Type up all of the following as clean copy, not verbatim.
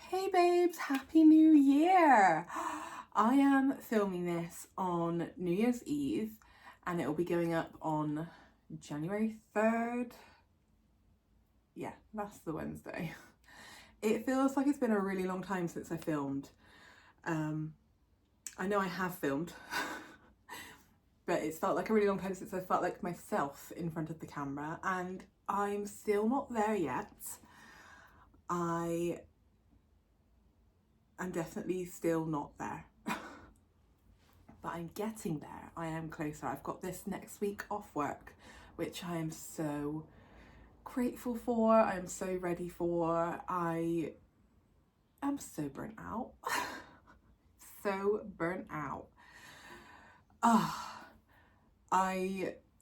Hey babes, Happy New Year! I am filming this on New Year's Eve and it will be going up on January 3rd. Yeah, that's the Wednesday. It feels like it's been a really long time since I filmed. I know I have filmed, but it's felt like a really long time since I felt like myself in front of the camera, and I'm still not there yet. I'm definitely still not there, but I'm getting there. I am closer. I've got this next week off work, which I am so grateful for. I'm so ready for. I am so burnt out. So burnt out.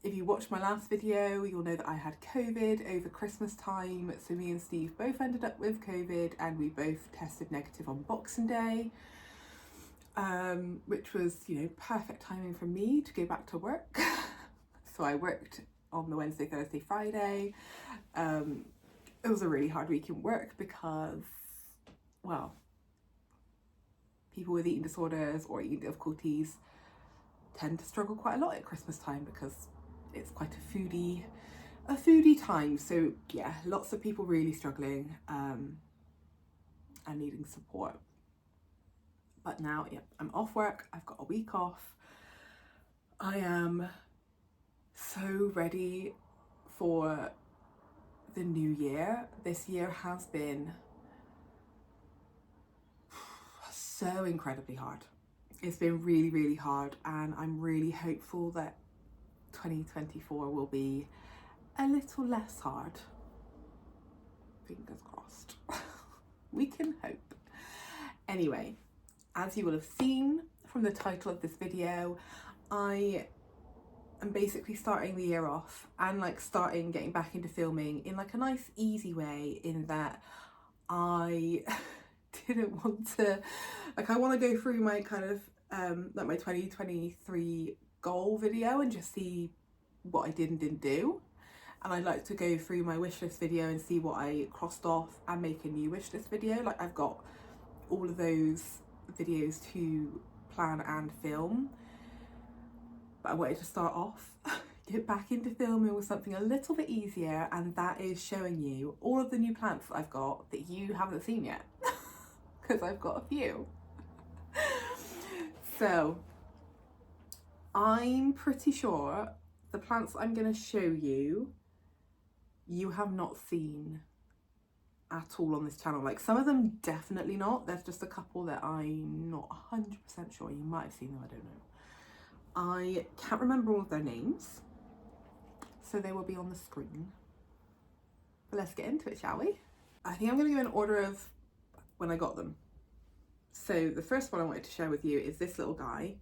If you watched my last video, you'll know that I had COVID over Christmas time. So me and Steve both ended up with COVID and we both tested negative on Boxing Day, which was, you know, perfect timing for me to go back to work. So I worked on the Wednesday, Thursday, Friday. It was a really hard week in work because, well, people with eating disorders or eating difficulties tend to struggle quite a lot at Christmas time because it's quite a foodie time. So yeah, lots of people really struggling and needing support. But now, yeah, I'm off work. I've got a week off. I am so ready for the new year. This year has been so incredibly hard. It's been really, really hard, and I'm really hopeful that 2024 will be a little less hard. Fingers crossed. We can hope. Anyway, as you will have seen from the title of this video, I am basically starting the year off and getting back into filming in like a nice easy way, in that I didn't want to, I want to go through my kind of my 2023 goal video and just see what I did and didn't do. And I'd like to go through my wish list video and see what I crossed off and make a new wish list video. Like, I've got all of those videos to plan and film, but I wanted to start off, get back into filming with something a little bit easier, and that is showing you all of the new plants that I've got that you haven't seen yet, because I've got a few. So I'm pretty sure the plants I'm going to show you, you have not seen at all on this channel. Like, some of them definitely not. There's just a couple that I'm not 100% sure. You might have seen them, I don't know. I can't remember all of their names, so they will be on the screen. But let's get into it, shall we? I think I'm going to go in order of when I got them. So the first one I wanted to share with you is this little guy,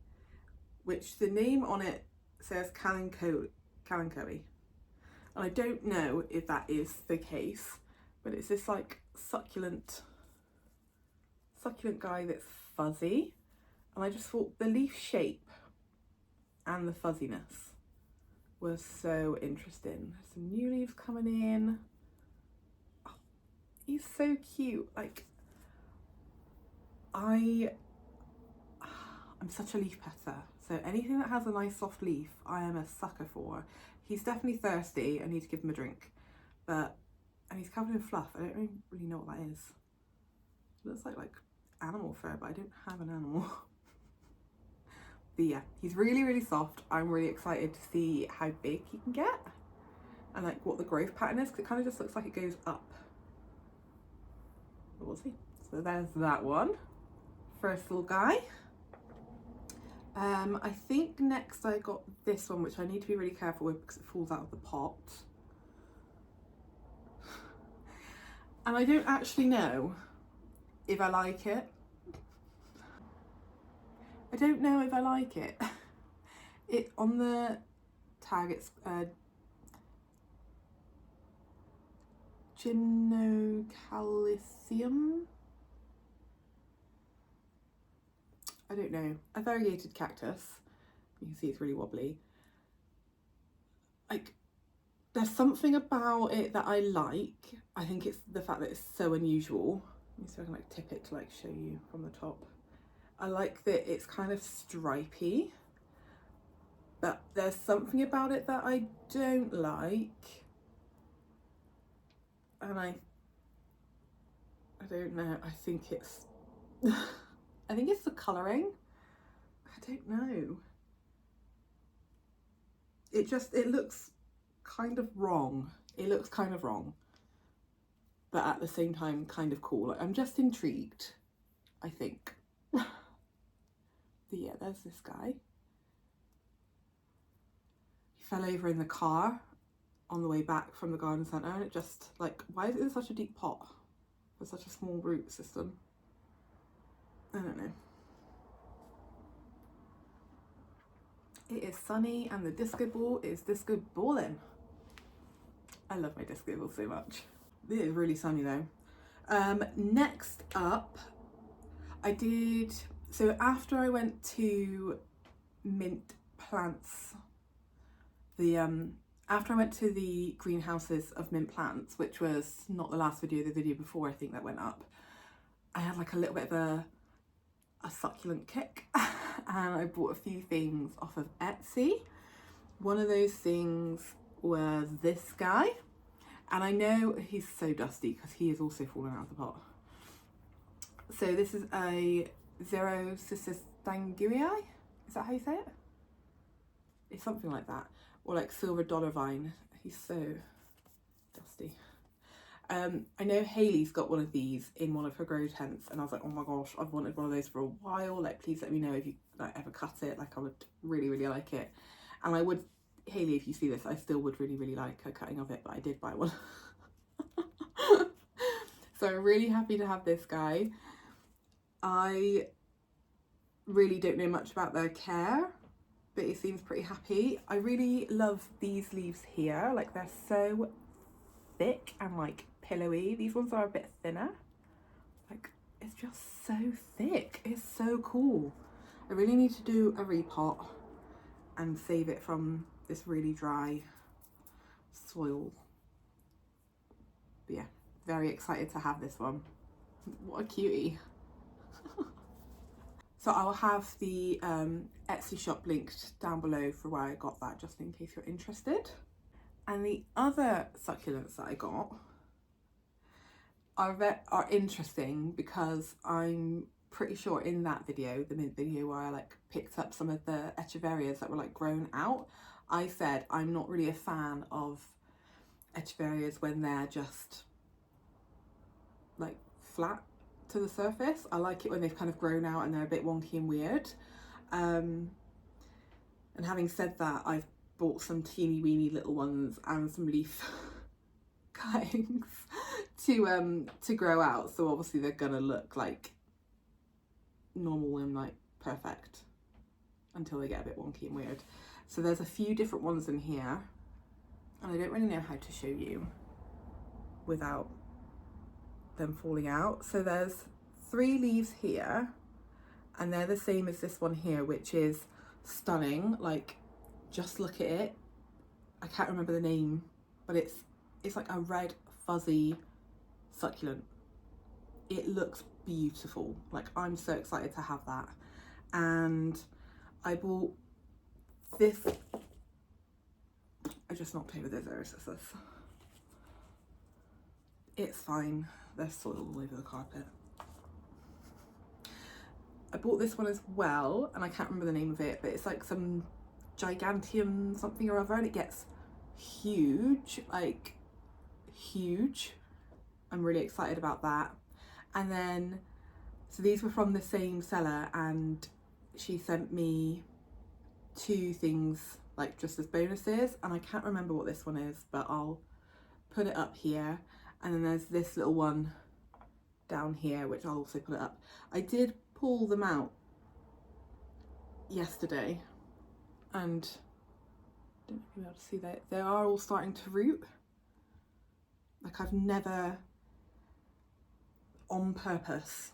which the name on it says Kalanchoe. And I don't know if that is the case, but it's this like succulent guy that's fuzzy. And I just thought the leaf shape and the fuzziness was so interesting. There's some new leaves coming in. Oh, he's so cute. Like, I'm such a leaf petter, so anything that has a nice soft leaf I am a sucker for. He's definitely thirsty. I need to give him a drink, and he's covered in fluff. I don't really know what that is. It looks like animal fur, but I don't have an animal. But yeah, he's really, really soft. I'm really excited to see how big he can get and like what the growth pattern is, because it kind of just looks like it goes up. But we'll see. So there's that one. First little guy. I think next I got this one, which I need to be really careful with because it falls out of the pot. And I don't actually know if I like it. I don't know if I like it. It on the tag, it's Xerosicyos. I don't know. A variegated cactus. You can see it's really wobbly. Like, there's something about it that I like. I think it's the fact that it's so unusual. Let me see if I can like tip it to like show you from the top. I like that it's kind of stripy, but there's something about it that I don't like. And I don't know, I think it's, I think it's the colouring. I don't know. It looks kind of wrong. It looks kind of wrong, but at the same time kind of cool. Like, I'm just intrigued, I think. But yeah, there's this guy. He fell over in the car on the way back from the garden centre, and it just, like, why is it in such a deep pot for such a small root system? I don't know. It is sunny and the disco ball is disco balling. I love my disco ball so much. It is really sunny though. Next up, so after I went to mint plants, after I went to the greenhouses of mint plants, which was not the last video, the video before I think that went up, I had like a little bit of a succulent kick and I bought a few things off of Etsy. One of those things was this guy, and I know he's so dusty because he is also fallen out of the pot. So this is a Xerosicyos danguyi, is that how you say it? It's something like that, or like silver dollar vine. He's so dusty. I know Hayley's got one of these in one of her grow tents, and I was like, oh my gosh, I've wanted one of those for a while. Like, please let me know if you like ever cut it. Like, I would really, really like it. And I would, Hayley, if you see this, I still would really, really like a cutting of it, but I did buy one. So I'm really happy to have this guy. I really don't know much about their care, but it seems pretty happy. I really love these leaves here. Like, they're so thick and like pillowy. These ones are a bit thinner. Like, it's just so thick. It's so cool. I really need to do a repot and save it from this really dry soil. But yeah, very excited to have this one. What a cutie. So I'll have the Etsy shop linked down below for where I got that, just in case you're interested. And the other succulents that I got are interesting because I'm pretty sure in that video, the mint video where I like picked up some of the Echeverias that were like grown out, I said I'm not really a fan of Echeverias when they're just like flat to the surface. I like it when they've kind of grown out and they're a bit wonky and weird. And having said that, I've bought some teeny weeny little ones and some leaf cuttings to grow out, so obviously they're gonna look like normal and like perfect until they get a bit wonky and weird. So there's a few different ones in here, and I don't really know how to show you without them falling out. So there's 3 leaves here, and they're the same as this one here, which is stunning. Like, just look at it. I can't remember the name, but it's like a red fuzzy succulent. It looks beautiful. Like, I'm so excited to have that. And I bought this, I just knocked over those Xerosicyos. It's fine, there's soil all over the carpet. I bought this one as well, and I can't remember the name of it, but it's like some gigantium something or other, and it gets huge, like huge. I'm really excited about that. And then, so these were from the same seller, and she sent me 2 things like just as bonuses, and I can't remember what this one is, but I'll put it up here. And then there's this little one down here, which I'll also put it up. I did pull them out yesterday, and I don't know if you'll be able to see that they are all starting to root. Like, I've never on purpose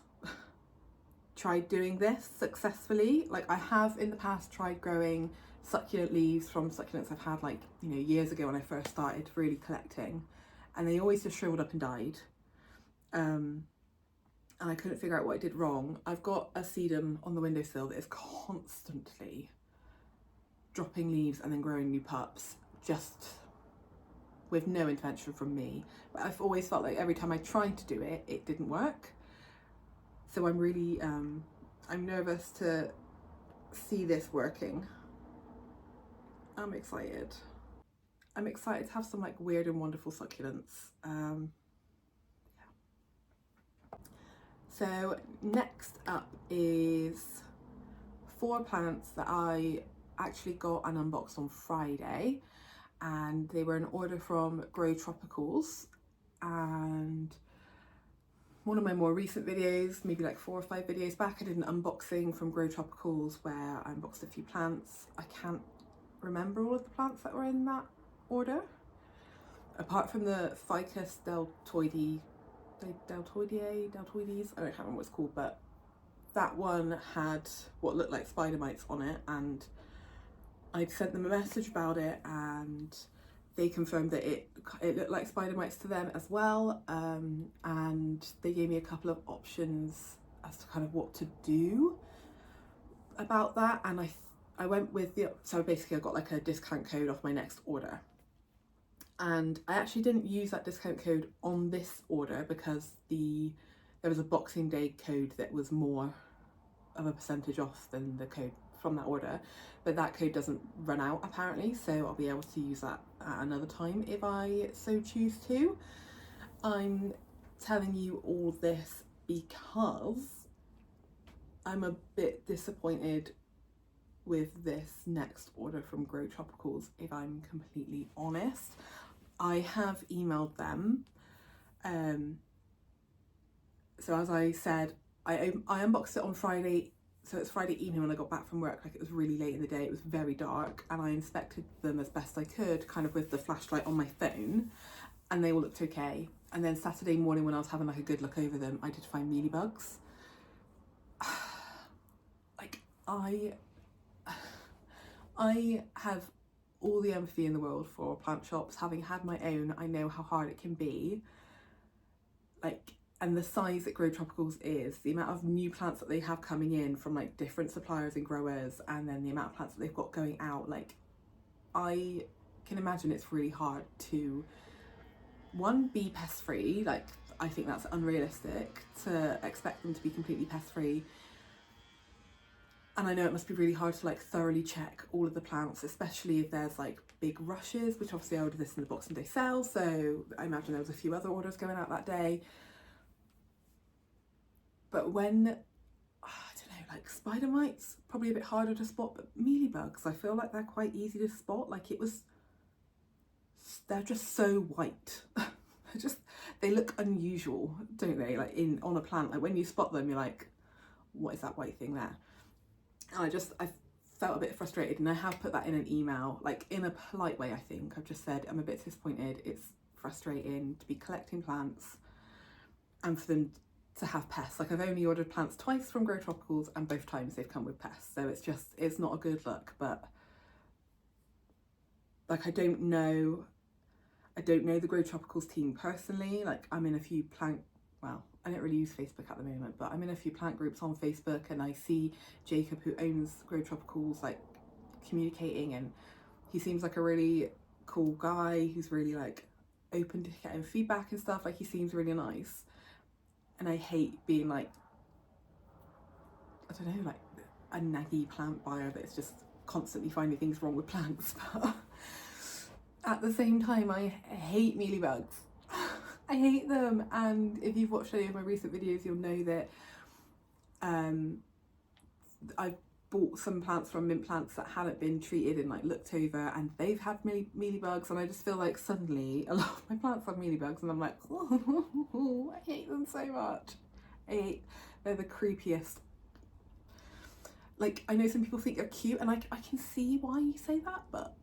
tried doing this successfully. Like, I have in the past tried growing succulent leaves from succulents I've had, like, you know, years ago when I first started really collecting, and they always just shriveled up and died. and I couldn't figure out what I did wrong. I've got a sedum on the windowsill that is constantly dropping leaves and then growing new pups, just with no intervention from me. But I've always felt like every time I tried to do it, it didn't work. So I'm really, I'm nervous to see this working. I'm excited. I'm excited to have some like weird and wonderful succulents. Yeah. So next up is 4 plants that I actually got and unboxed on Friday, and they were an order from Grow Tropicals. And one of my more recent videos, maybe like 4 or 5 videos back, I did an unboxing from Grow Tropicals where I unboxed a few plants. I can't remember all of the plants that were in that order, apart from the Ficus deltoides, I don't remember what it's called, but that one had what looked like spider mites on it, and I'd sent them a message about it and they confirmed that it looked like spider mites to them as well, and they gave me a couple of options as to kind of what to do about that, and I went with so basically I got like a discount code off my next order, and I actually didn't use that discount code on this order because there was a Boxing Day code that was more of a percentage off than the code from that order, but that code doesn't run out apparently, so I'll be able to use that at another time if I so choose to. I'm telling you all this because I'm a bit disappointed with this next order from Grow Tropicals, if I'm completely honest. I have emailed them, so as I said, I unboxed it on Friday, so it's Friday evening when I got back from work. Like, it was really late in the day, it was very dark, and I inspected them as best I could, kind of with the flashlight on my phone, and they all looked okay. And then Saturday morning when I was having like a good look over them, I did find mealybugs. Like, I have all the empathy in the world for plant shops. Having had my own, I know how hard it can be. Like, and the size that Grow Tropicals is, the amount of new plants that they have coming in from like different suppliers and growers, and then the amount of plants that they've got going out, like, I can imagine it's really hard to, one, be pest free. Like, I think that's unrealistic to expect them to be completely pest free. And I know it must be really hard to like thoroughly check all of the plants, especially if there's like big rushes, which obviously I ordered this in the Boxing Day sale, so I imagine there was a few other orders going out that day. But when, I don't know, like spider mites, probably a bit harder to spot, but mealybugs, I feel like they're quite easy to spot. Like, they're just so white. They look unusual, don't they? Like on a plant, like when you spot them, you're like, what is that white thing there? And I felt a bit frustrated, and I have put that in an email, like in a polite way. I think I've just said I'm a bit disappointed. It's frustrating to be collecting plants and for them to have pests. Like, I've only ordered plants twice from Grow Tropicals, and both times they've come with pests, so it's not a good look. But like, I don't know the Grow Tropicals team personally. Like, I'm in a few well, I don't really use Facebook at the moment, but I'm in a few plant groups on Facebook, and I see Jacob, who owns Grow Tropicals, like communicating, and he seems like a really cool guy who's really like open to getting feedback and stuff. Like, he seems really nice, and I hate being like, I don't know, like a naggy plant buyer that's just constantly finding things wrong with plants. But at the same time, I hate mealybugs. I hate them. And if you've watched any of my recent videos, you'll know that I bought some plants from Mint Plants that hadn't been treated and like looked over, and they've had mealybugs, and I just feel like suddenly a lot of my plants have mealybugs, and I'm like, oh, I hate them so much. They're the creepiest. Like, I know some people think they're cute, and I can see why you say that, but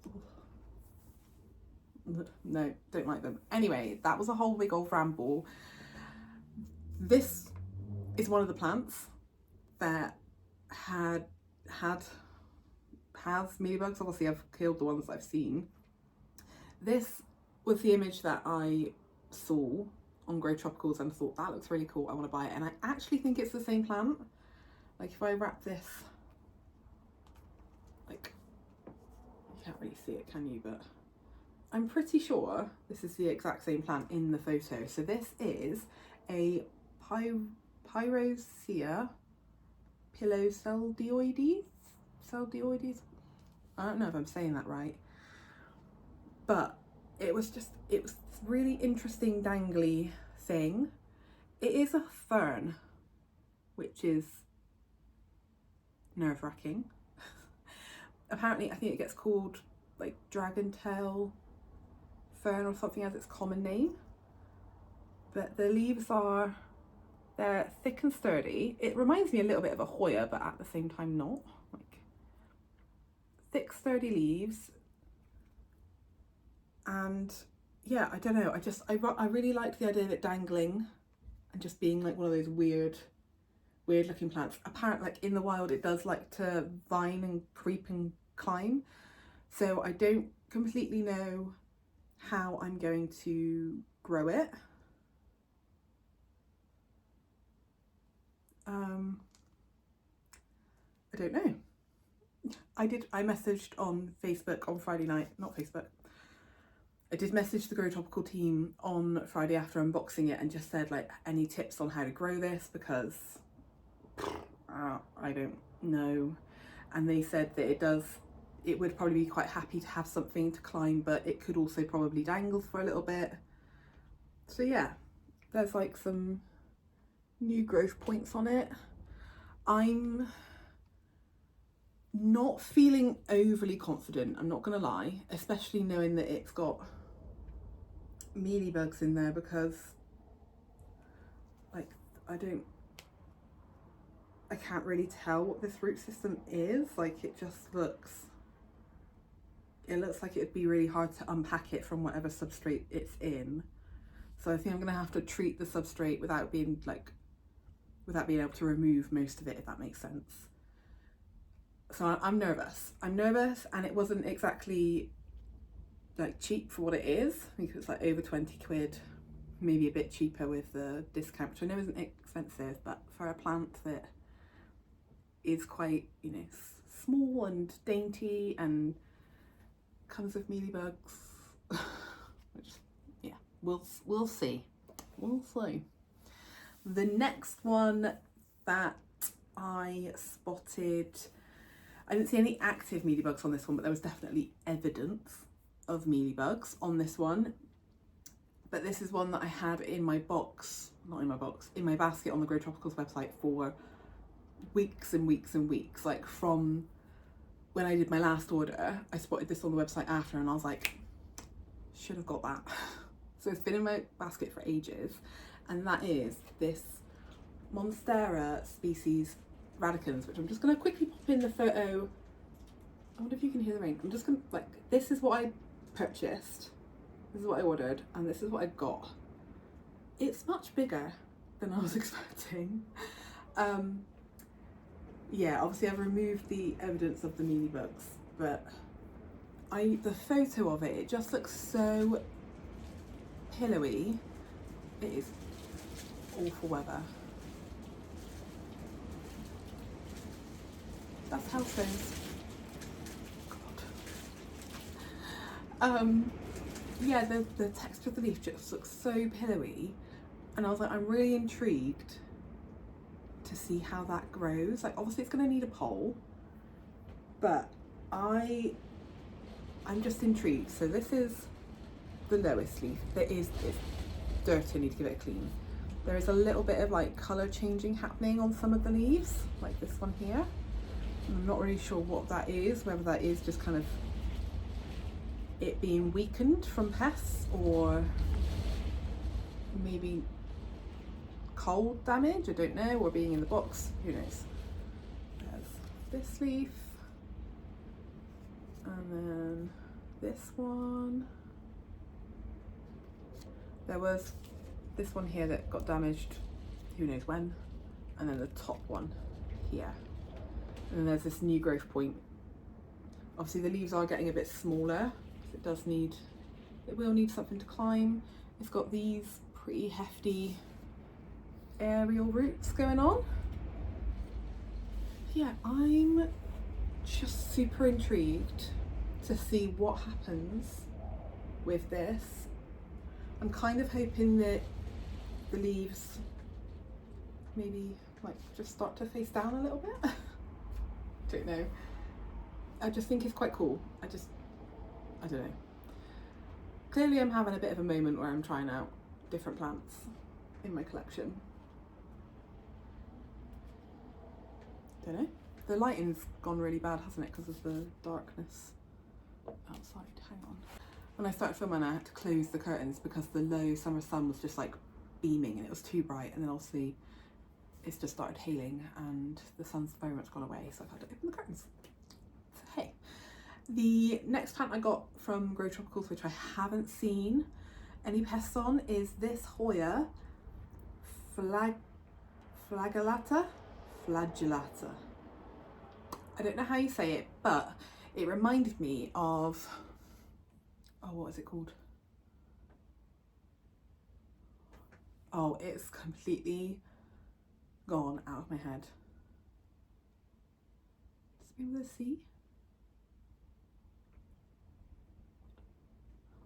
no, don't like them. Anyway, that was a whole big old ramble. This is one of the plants that has mealybugs. Obviously, I've killed the ones I've seen. This was the image that I saw on Grow Tropicals and thought that looks really cool, I want to buy it. And I actually think it's the same plant. Like if I wrap this, like, you can't really see it, can you? But I'm pretty sure this is the exact same plant in the photo. So this is a Pyrrosia pilosellpoides. I don't know if I'm saying that right, but it was this really interesting dangly thing. It is a fern, which is nerve-wracking. Apparently, I think it gets called like dragon tail fern or something as its common name. But the leaves they're thick and sturdy. It reminds me a little bit of a Hoya, but at the same time not. Like thick, sturdy leaves. And yeah, I don't know. I really liked the idea of it dangling and just being like one of those weird looking plants. Apparently, like in the wild, it does like to vine and creep and climb. So I don't completely know how I'm going to grow it. I don't know. I messaged on Facebook on Friday night, not Facebook. I did message the Grow Tropical team on Friday after unboxing it and just said like any tips on how to grow this, because I don't know. And they said that it would probably be quite happy to have something to climb, but it could also probably dangle for a little bit. So yeah, there's like some new growth points on it. I'm not feeling overly confident, I'm not gonna lie, especially knowing that it's got mealybugs in there, because like I can't really tell what this root system is. Like it looks like it'd be really hard to unpack it from whatever substrate it's in. So I think I'm gonna have to treat the substrate without being able to remove most of it, if that makes sense. So I'm nervous, and it wasn't exactly like cheap for what it is. I think it was like over 20 quid, maybe a bit cheaper with the discount, which I know isn't expensive, but for a plant that is quite, you know, small and dainty and comes with mealybugs, which, yeah, we'll see. The next one that I spotted, I didn't see any active mealybugs on this one, but there was definitely evidence of mealybugs on this one. But this is one that I had in my box, not in my box, in my basket on the Grow Tropicals website for weeks and weeks and weeks. Like from when I did my last order, I spotted this on the website after and I was like, should have got that. So it's been in my basket for ages, and that is this Monstera species radicans, which I'm just going to quickly pop in the photo. I wonder if you can hear the rain. I'm just going to, like, this is what I purchased, this is what I ordered, and this is what I got. It's much bigger than I was expecting. Yeah, obviously I've removed the evidence of the mealybugs, but the photo of it just looks so pillowy. It is awful weather. That's house phones. God. Yeah, the texture of the leaf just looks so pillowy, and I was like, I'm really intrigued to see how that grows. Like obviously it's going to need a pole, but I'm just intrigued. So this is the lowest leaf. It's dirty, I need to give it a clean. There is a little bit of like colour changing happening on some of the leaves, like this one here. I'm not really sure what that is, whether that is just kind of it being weakened from pests, or maybe cold damage, I don't know, or being in the box, who knows. There's this leaf, and then this one. There was this one here that got damaged, who knows when, and then the top one here. And then there's this new growth point. Obviously the leaves are getting a bit smaller, so it will need something to climb. It's got these pretty hefty aerial roots going on. Yeah, I'm just super intrigued to see what happens with this. I'm kind of hoping that the leaves maybe like just start to face down a little bit. Don't know. I just think it's quite cool. I don't know. Clearly I'm having a bit of a moment where I'm trying out different plants in my collection. Don't know. The lighting's gone really bad, hasn't it, because of the darkness outside. Hang on. When I started filming, I had to close the curtains because the low summer sun was just like beaming and it was too bright, and then obviously it's just started hailing and the sun's very much gone away, so I've had to open the curtains. So hey, the next plant I got from Grow Tropicals, which I haven't seen any pests on, is this Hoya flagelleta. I don't know how you say it, but it reminded me of, oh, what is it called? Oh, it's completely gone out of my head. Just be able to see.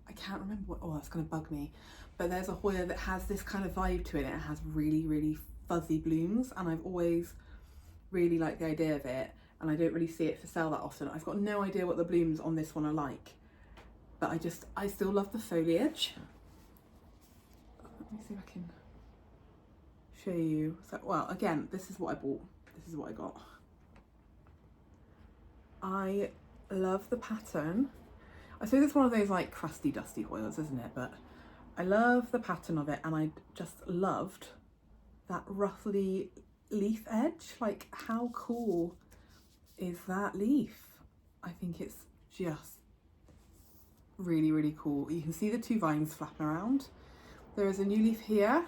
I can't remember what, oh, that's gonna bug me. But there's a Hoya that has this kind of vibe to it. It has really, really fuzzy blooms, and I've always really liked the idea of it, and I don't really see it for sale that often. I've got no idea what the blooms on this one are like, but I still love the foliage. Let me see if I can show you. So, well, again, this is what I bought. This is what I got. I love the pattern. I suppose it's one of those like crusty, dusty Hoyas, isn't it? But I love the pattern of it, and I just loved that ruffly leaf edge. Like, how cool is that leaf? I think it's just really, really cool. You can see the two vines flapping around. There is a new leaf here.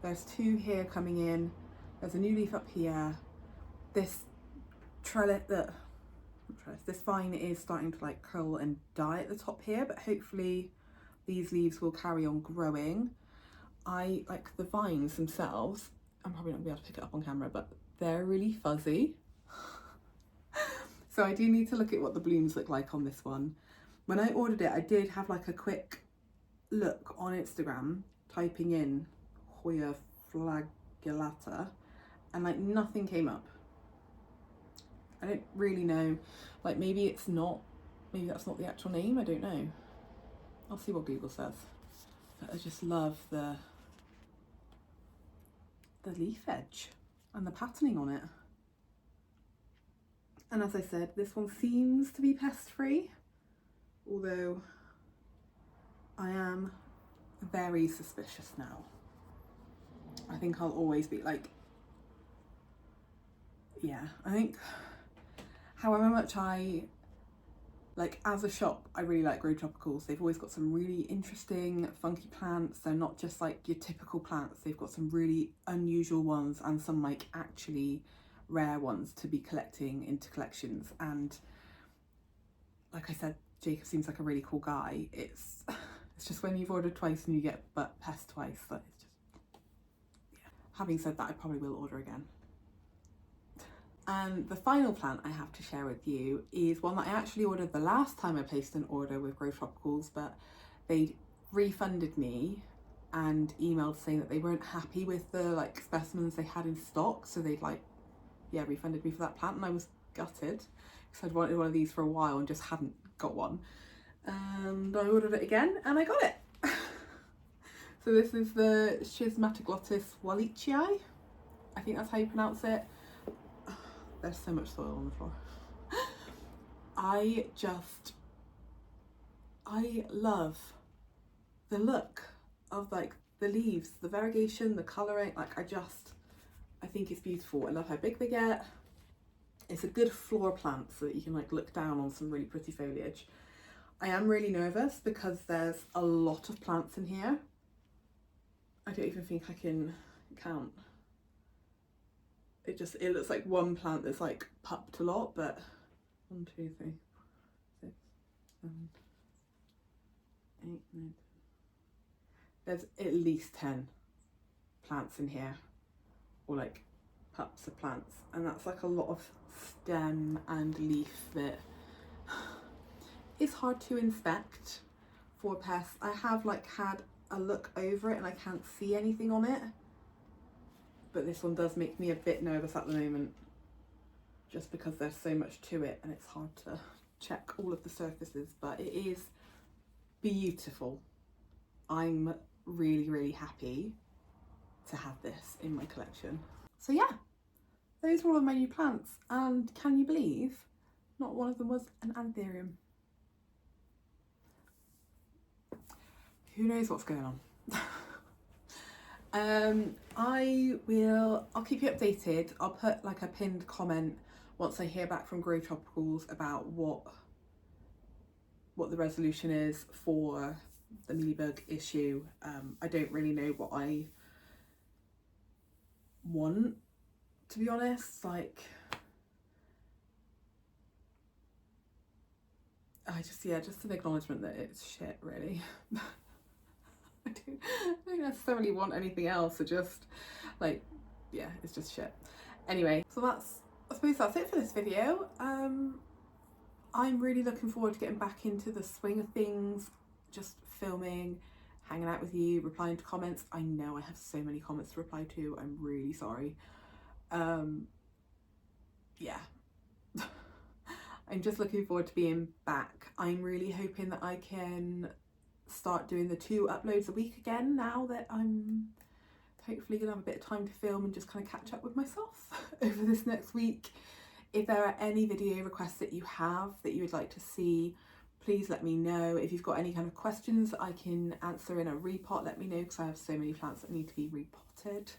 There's two here coming in. There's a new leaf up here. This this vine is starting to like curl and die at the top here, but hopefully these leaves will carry on growing. I like the vines themselves. I'm probably not gonna be able to pick it up on camera, but they're really fuzzy. So I do need to look at what the blooms look like on this one. When I ordered it, I did have like a quick look on Instagram, typing in Hoya flagelleta, and like nothing came up. I don't really know, like maybe that's not the actual name, I don't know. I'll see what Google says. But I just love the leaf edge and the patterning on it. And as I said, this one seems to be pest free, although I am very suspicious now. I think I'll always be like, yeah, I think however much I like, as a shop, I really like Grow Tropicals. They've always got some really interesting, funky plants. They're not just like your typical plants. They've got some really unusual ones and some like actually rare ones to be collecting into collections. And like I said, Jacob seems like a really cool guy. It's just when you've ordered twice and you get but pest twice, but it's just, yeah. Having said that, I probably will order again. And the final plant I have to share with you is one that I actually ordered the last time I placed an order with Grow Tropicals, but they refunded me and emailed saying that they weren't happy with the like specimens they had in stock, so they'd like, yeah, refunded me for that plant, and I was gutted because I'd wanted one of these for a while and just hadn't got one. And I ordered it again and I got it. So this is the Schismatoglotis wallichi. I think that's how you pronounce it. There's so much soil on the floor. I love the look of like the leaves, the variegation, the colouring. Like I think it's beautiful. I love how big they get. It's a good floor plant so that you can like look down on some really pretty foliage. I am really nervous because there's a lot of plants in here. I don't even think I can count. It looks like one plant that's like pupped a lot, but 1, 2, 3, 4, 6, 7, 8, 9, there's at least 10 plants in here, or like pups of plants, and that's like a lot of stem and leaf that is hard to inspect for pests. I have like had a look over it and I can't see anything on it, but this one does make me a bit nervous at the moment, just because there's so much to it and it's hard to check all of the surfaces, but it is beautiful. I'm really happy to have this in my collection. So yeah, those are all of my new plants, and can you believe not one of them was an anthurium? Who knows what's going on? I'll keep you updated. I'll put like a pinned comment once I hear back from Grow Tropicals about what the resolution is for the mealybug issue. I don't really know what I want, to be honest. Like, just an acknowledgement that it's shit, really. I don't necessarily want anything else. It's just shit. Anyway, so I suppose that's it for this video. I'm really looking forward to getting back into the swing of things, just filming, hanging out with you, replying to comments. I know I have so many comments to reply to. I'm really sorry. Yeah. I'm just looking forward to being back. I'm really hoping that I can start doing the 2 uploads a week again, now that I'm hopefully gonna have a bit of time to film and just kind of catch up with myself over this next week. If there are any video requests that you have that you would like to see, please let me know. If you've got any kind of questions that I can answer in a repot, let me know, because I have so many plants that need to be repotted.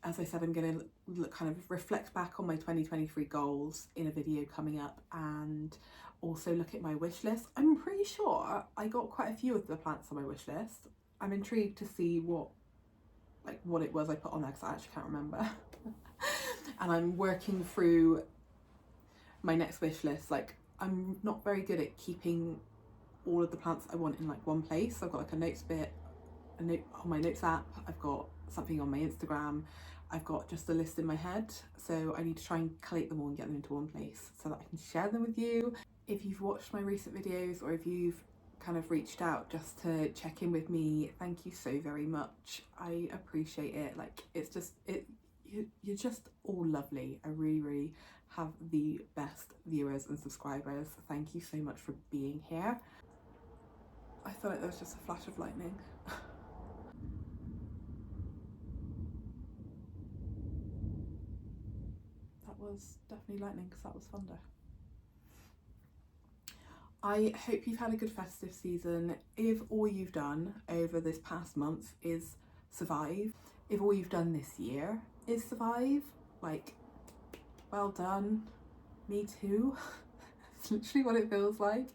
As I said, I'm going to kind of reflect back on my 2023 goals in a video coming up, and also look at my wish list. I'm pretty sure I got quite a few of the plants on my wish list. I'm intrigued to see what it was I put on there, because I actually can't remember. And I'm working through my next wish list. Like, I'm not very good at keeping all of the plants I want in like one place. So I've got like a notes bit, a note on my notes app, I've got something on my Instagram, I've got just a list in my head. So I need to try and collate them all and get them into one place so that I can share them with you. If you've watched my recent videos, or if you've kind of reached out just to check in with me, thank you so very much. I appreciate it. Like, you're just all lovely. I really have the best viewers and subscribers. Thank you so much for being here. I feel like there was just a flash of lightning. That was definitely lightning, because that was thunder. I hope you've had a good festive season. If all you've done over this past month is survive, if all you've done this year is survive, like, well done. Me too. It's literally what it feels like.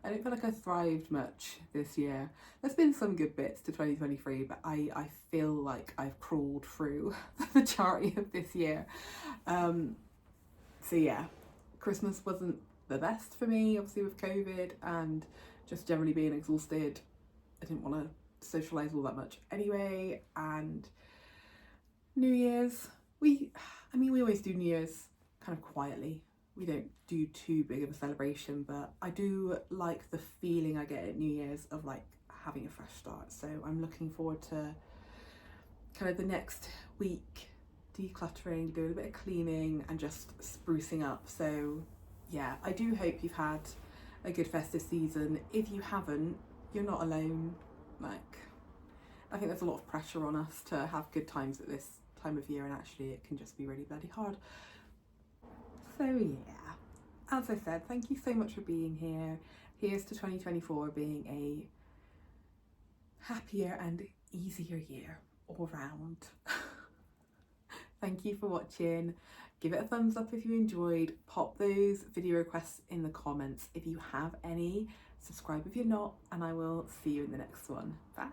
I don't feel like I thrived much this year. There's been some good bits to 2023, but I feel like I've crawled through the majority of this year. So yeah, Christmas wasn't the best for me, obviously with COVID and just generally being exhausted. I didn't want to socialise all that much anyway. And New Year's, we always do New Year's kind of quietly. We don't do too big of a celebration, but I do like the feeling I get at New Year's of like having a fresh start. So I'm looking forward to kind of the next week decluttering, doing a bit of cleaning and just sprucing up. So yeah, I do hope you've had a good festive season. If you haven't, you're not alone. Like, I think there's a lot of pressure on us to have good times at this time of year, and actually it can just be really bloody hard. So yeah, as I said, thank you so much for being here. Here's to 2024 being a happier and easier year all round. Thank you for watching. Give it a thumbs up if you enjoyed. Pop those video requests in the comments if you have any. Subscribe if you're not, and I will see you in the next one. Bye.